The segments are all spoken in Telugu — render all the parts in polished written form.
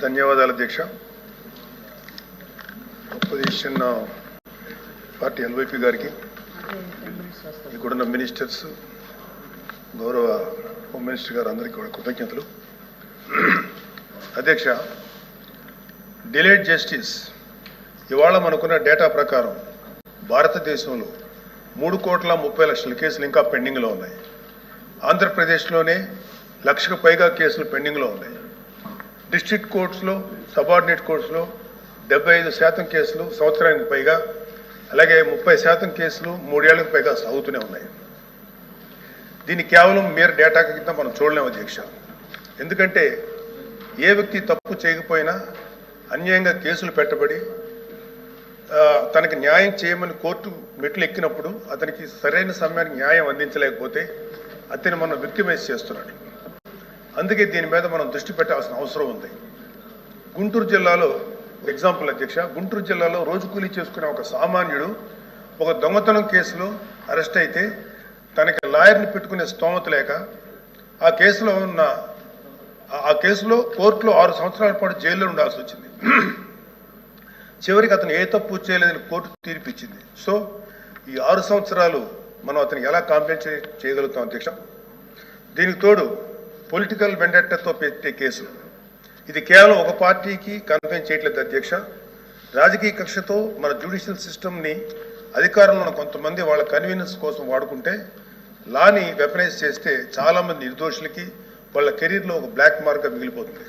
ధన్యవాదాలు అధ్యక్ష. అపోజిషన్ పార్టీ ఎల్వైపీ గారికి, ఇక్కడున్న మినిస్టర్స్, గౌరవ హోమ్ మినిస్టర్ గారు అందరికీ కూడా కృతజ్ఞతలు. అధ్యక్ష, డిలేడ్ జస్టిస్ ఇవాళ మనకున్న డేటా ప్రకారం భారతదేశంలో 3,30,00,000 కేసులు ఇంకా పెండింగ్లో ఉన్నాయి. ఆంధ్రప్రదేశ్లోనే 1,00,000కు పైగా కేసులు పెండింగ్లో ఉన్నాయి. డిస్ట్రిక్ట్ కోర్ట్స్లో, సబార్డినేట్ కోర్ట్స్లో 75% కేసులు సంవత్సరానికి పైగా, అలాగే 30% కేసులు 3 ఏళ్లకు పైగా సాగుతూనే ఉన్నాయి. దీన్ని కేవలం మీరు డేటా కింద మనం చూడలేము అధ్యక్ష. ఎందుకంటే ఏ వ్యక్తి తప్పు చేయకపోయినా అన్యాయంగా కేసులు పెట్టబడి తనకి న్యాయం చేయమని కోర్టు మెట్లు ఎక్కినప్పుడు అతనికి సరైన సమయానికి న్యాయం అందించలేకపోతే అతన్ని మనం విక్టిమైజ్ చేస్తున్నాడు. అందుకే దీని మీద మనం దృష్టి పెట్టాల్సిన అవసరం ఉంది. గుంటూరు జిల్లాలో ఎగ్జాంపుల్ అధ్యక్ష, గుంటూరు జిల్లాలో రోజు కూలీ చేసుకునే ఒక సామాన్యుడు ఒక దొంగతనం కేసులో అరెస్ట్ అయితే తనకి లాయర్ని పెట్టుకునే స్తోమత లేక ఆ కేసులో కోర్టులో 6 సంవత్సరాల పాటు జైల్లో ఉండాల్సి వచ్చింది. చివరికి అతను ఏ తప్పు చేయలేదని కోర్టు తీర్పిచ్చింది. సో ఈ 6 సంవత్సరాలు మనం అతనికి ఎలా కాంపెన్సేట్ చేయగలుగుతాం అధ్యక్ష? దీనికి తోడు పొలిటికల్ వెండెట్టాతో పెట్టే కేసులు, ఇది కేవలం ఒక పార్టీకి కన్ఫైన్ చేయట్లేదు అధ్యక్ష. రాజకీయ కక్షతో మన జ్యుడిషియల్ సిస్టమ్ని అధికారంలో కొంతమంది వాళ్ళ కన్వీనియన్స్ కోసం వాడుకుంటే లాని వెపనైజ్ చేస్తే చాలామంది నిర్దోషులకి వాళ్ళ కెరీర్లో ఒక బ్లాక్ మార్క్గా మిగిలిపోతుంది.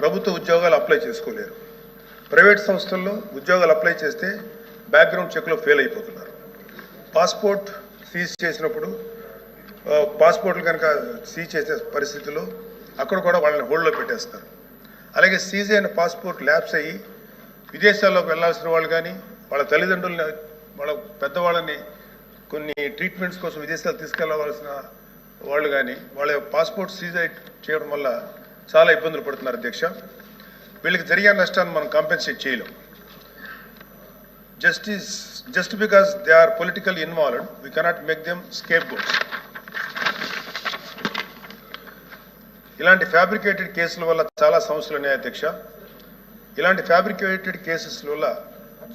ప్రభుత్వ ఉద్యోగాలు అప్లై చేసుకోలేరు. ప్రైవేట్ సంస్థల్లో ఉద్యోగాలు అప్లై చేస్తే బ్యాక్గ్రౌండ్ చెక్లో ఫెయిల్ అయిపోతున్నారు. పాస్పోర్ట్ సీజ్ చేసినప్పుడు పాస్పోర్ట్లు కనుక సీజ్ చేసే పరిస్థితుల్లో అక్కడ కూడా వాళ్ళని హోల్డ్లో పెట్టేస్తారు. అలాగే సీజ్ అయిన పాస్పోర్ట్ ల్యాప్స్ అయ్యి విదేశాల్లోకి వెళ్లాల్సిన వాళ్ళు కానీ, వాళ్ళ తల్లిదండ్రులని, వాళ్ళ పెద్దవాళ్ళని కొన్ని ట్రీట్మెంట్స్ కోసం విదేశాలు తీసుకెళ్లవలసిన వాళ్ళు కానీ వాళ్ళ పాస్పోర్ట్ సీజ్ చేయడం వల్ల చాలా ఇబ్బందులు పడుతున్నారు అధ్యక్ష. వీళ్ళకి జరిగే నష్టాన్ని మనం కాంపెన్సేట్ చేయలేం. Just because they are political involved we cannot make them scapegoats. ఇలాంటి ఫ్యాబ్రికేటెడ్ కేసుల వల్ల చాలా సమస్యలు ఉన్నాయి అధ్యక్ష. ఇలాంటి ఫ్యాబ్రికేటెడ్ కేసెస్ వల్ల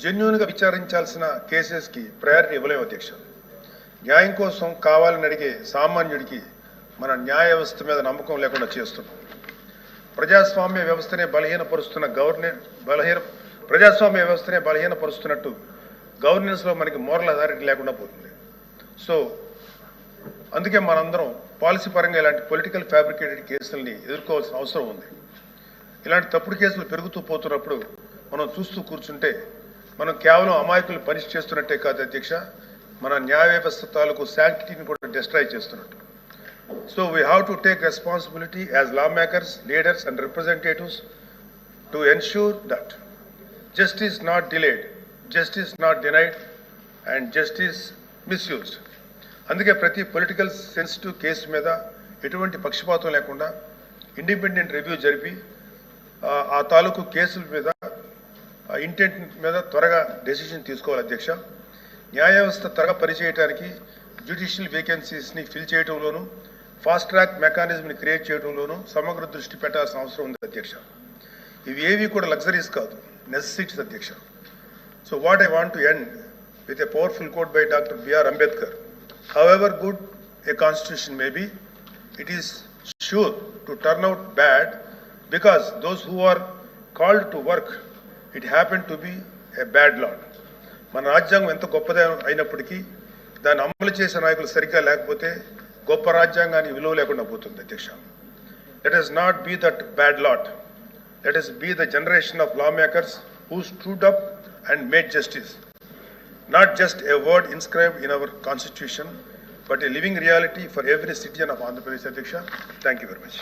జెన్యూన్గా విచారించాల్సిన కేసెస్కి ప్రయారిటీ ఇవ్వలేము అధ్యక్ష. న్యాయం కోసం కావాలని అడిగే సామాన్యుడికి మన న్యాయ వ్యవస్థ మీద నమ్మకం లేకుండా చేస్తున్నాం. ప్రజాస్వామ్య వ్యవస్థనే బలహీనపరుస్తున్నట్టు గవర్నెన్స్లో మనకి మోరల్ అథారిటీ లేకుండా పోతుంది. సో అందుకే మనందరం పాలసీ పరంగా ఇలాంటి పొలిటికల్ ఫ్యాబ్రికేటెడ్ కేసుల్ని ఎదుర్కోవాల్సిన అవసరం ఉంది. ఇలాంటి తప్పుడు కేసులు పెరుగుతూ పోతున్నప్పుడు మనం చూస్తూ కూర్చుంటే మనం కేవలం అమాయకులు పనిష్ చేస్తున్నట్టే కాదు అధ్యక్ష, మన న్యాయ వ్యవస్థ తాలూకు శాంక్టిటీని కూడా డిస్ట్రాయ్ చేస్తున్నట్టు. So we have to take responsibility as lawmakers, leaders and representatives to ensure that justice not delayed, justice not denied and justice misused. అందుకే ప్రతి పొలిటికల్ సెన్సిటివ్ కేసు మీద ఎటువంటి పక్షపాతం లేకుండా ఇండిపెండెంట్ రివ్యూ జరిపి ఆ తాలూకు కేసుల మీద ఇంటెంట్ మీద త్వరగా డెసిషన్ తీసుకోవాలి అధ్యక్ష. న్యాయ వ్యవస్థ త్వరగా పనిచేయడానికి జ్యుడిషియల్ వేకెన్సీస్ని ఫిల్ చేయడంలోనూ ఫాస్ట్ ట్రాక్ మెకానిజంని క్రియేట్ చేయడంలోనూ సమగ్ర దృష్టి పెట్టాల్సిన అవసరం ఉంది అధ్యక్ష. ఇవి ఏవి కూడా లగ్జరీస్ కాదు, నెసెసిటీస్ అధ్యక్ష. So what I want to end with a powerful quote by doctor BR Ambedkar. However good a constitution may be, it is sure to turn out bad because those who are called to work it happen to be a bad lot. మన రాజ్యాంగం ఎంత గొప్పదే అయినప్పటికీ దాన్ని అమలు చేసే నాయకులు సరిగ్గా లేకపోతే గొప్ప రాజ్యాంగానికి విలువ లేకుండా పోతుంది అధ్యక్ష. Let us not be that bad lot. Let us be the generation of lawmakers who stood up and made justice. Not just a word inscribed in our constitution, but a living reality for every citizen of Andhra Pradesh, Adhyaksha. Thank you very much.